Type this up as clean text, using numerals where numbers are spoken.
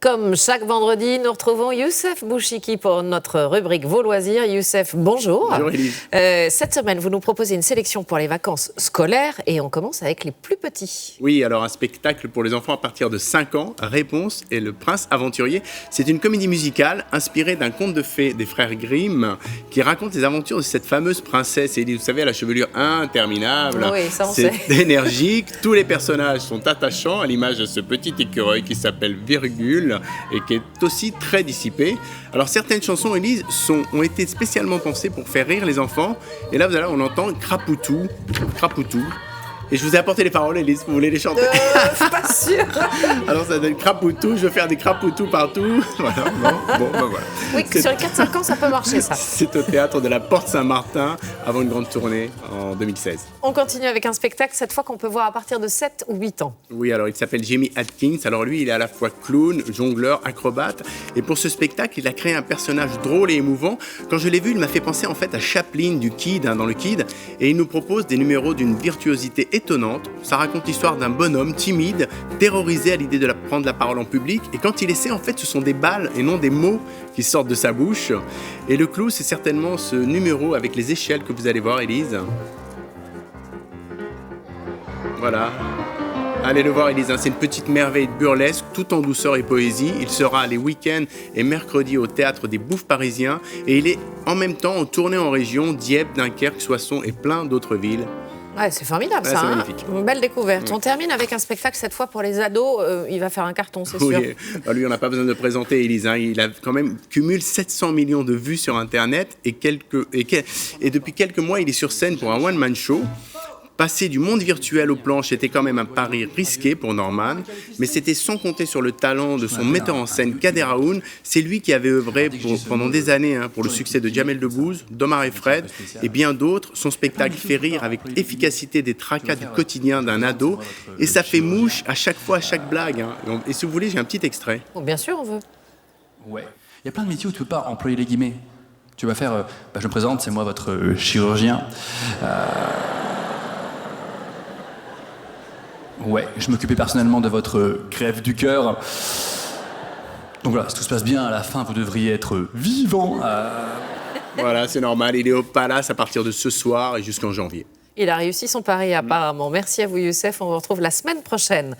Comme chaque vendredi, nous retrouvons Youssef Bouchiki pour notre rubrique Vos loisirs. Youssef, bonjour. Bonjour Élise. Cette semaine, vous nous proposez une sélection pour les vacances scolaires et on commence avec les plus petits. Oui, alors un spectacle pour les enfants à partir de 5 ans, Réponse et le prince aventurier. C'est une comédie musicale inspirée d'un conte de fées des frères Grimm qui raconte les aventures de cette fameuse princesse Élise. Vous savez, à la chevelure interminable. Oui, ça on C'est sait. énergique, tous les personnages sont attachants à l'image de ce petit écureuil qui s'appelle Virgule et qui est aussi très dissipé. Alors certaines chansons, Élise, ont été spécialement pensées pour faire rire les enfants. Et là, vous allez, on entend Crapoutou, Crapoutou. Et je vous ai apporté les paroles, Élise, vous voulez les chanter? Je suis pas sûre. Alors ça donne Crapoutou, je veux faire des Crapoutous partout. Voilà, bon, ben voilà. Oui, sur les 4-5 ans, ça peut marcher ça. C'est au théâtre de la Porte Saint-Martin avant une grande tournée en 2016. On continue avec un spectacle, cette fois qu'on peut voir à partir de 7 ou 8 ans. Oui, alors il s'appelle Jamie Atkins. Alors lui, il est à la fois clown, jongleur, acrobate. Et pour ce spectacle, il a créé un personnage drôle et émouvant. Quand je l'ai vu, il m'a fait penser en fait à Chaplin du Kid, dans le Kid. Et il nous propose des numéros d'une virtuosité étonnante. Ça raconte l'histoire d'un bonhomme timide, terrorisé à l'idée de prendre la parole en public. Et quand il essaie, en fait, ce sont des balles et non des mots qui sortent de sa bouche. Et le clou, c'est certainement ce numéro avec les échelles que vous allez voir, Élise. Voilà. Allez le voir, Élise, c'est une petite merveille burlesque, tout en douceur et poésie. Il sera les week-ends et mercredis au Théâtre des Bouffes Parisiens. Et il est en même temps en tournée en région, Dieppe, Dunkerque, Soissons et plein d'autres villes. Ouais, c'est formidable, Ouais, ça. c'est magnifique. Une belle découverte. On termine avec un spectacle, cette fois pour les ados. Il va faire un carton, c'est sûr. Oui, bah lui, on n'a pas besoin de présenter, Élise. Il a quand même cumule 700 millions de vues sur Internet et depuis quelques mois, il est sur scène pour un one-man show. Passer du monde virtuel aux planches était quand même un pari risqué pour Norman, mais c'était sans compter sur le talent de son metteur en scène, Kader Aoun. C'est lui qui avait œuvré pendant des années pour le succès de Jamel Debbouze, d'Omar et Fred et bien d'autres. Son spectacle fait rire avec efficacité des tracas du quotidien d'un ado et ça fait mouche à chaque fois, à chaque blague. Et si vous voulez, j'ai un petit extrait. Oh, bien sûr, on veut. Ouais. Il y a plein de métiers où tu peux pas employer les guillemets. Tu vas faire, je me présente, c'est moi votre chirurgien. Ouais, je m'occupais personnellement de votre greffe du cœur. Donc voilà, si tout se passe bien, à la fin, vous devriez être vivant. Voilà, c'est normal. Il est au Palace à partir de ce soir et jusqu'en janvier. Il a réussi son pari apparemment. Merci à vous, Youssef. On vous retrouve la semaine prochaine.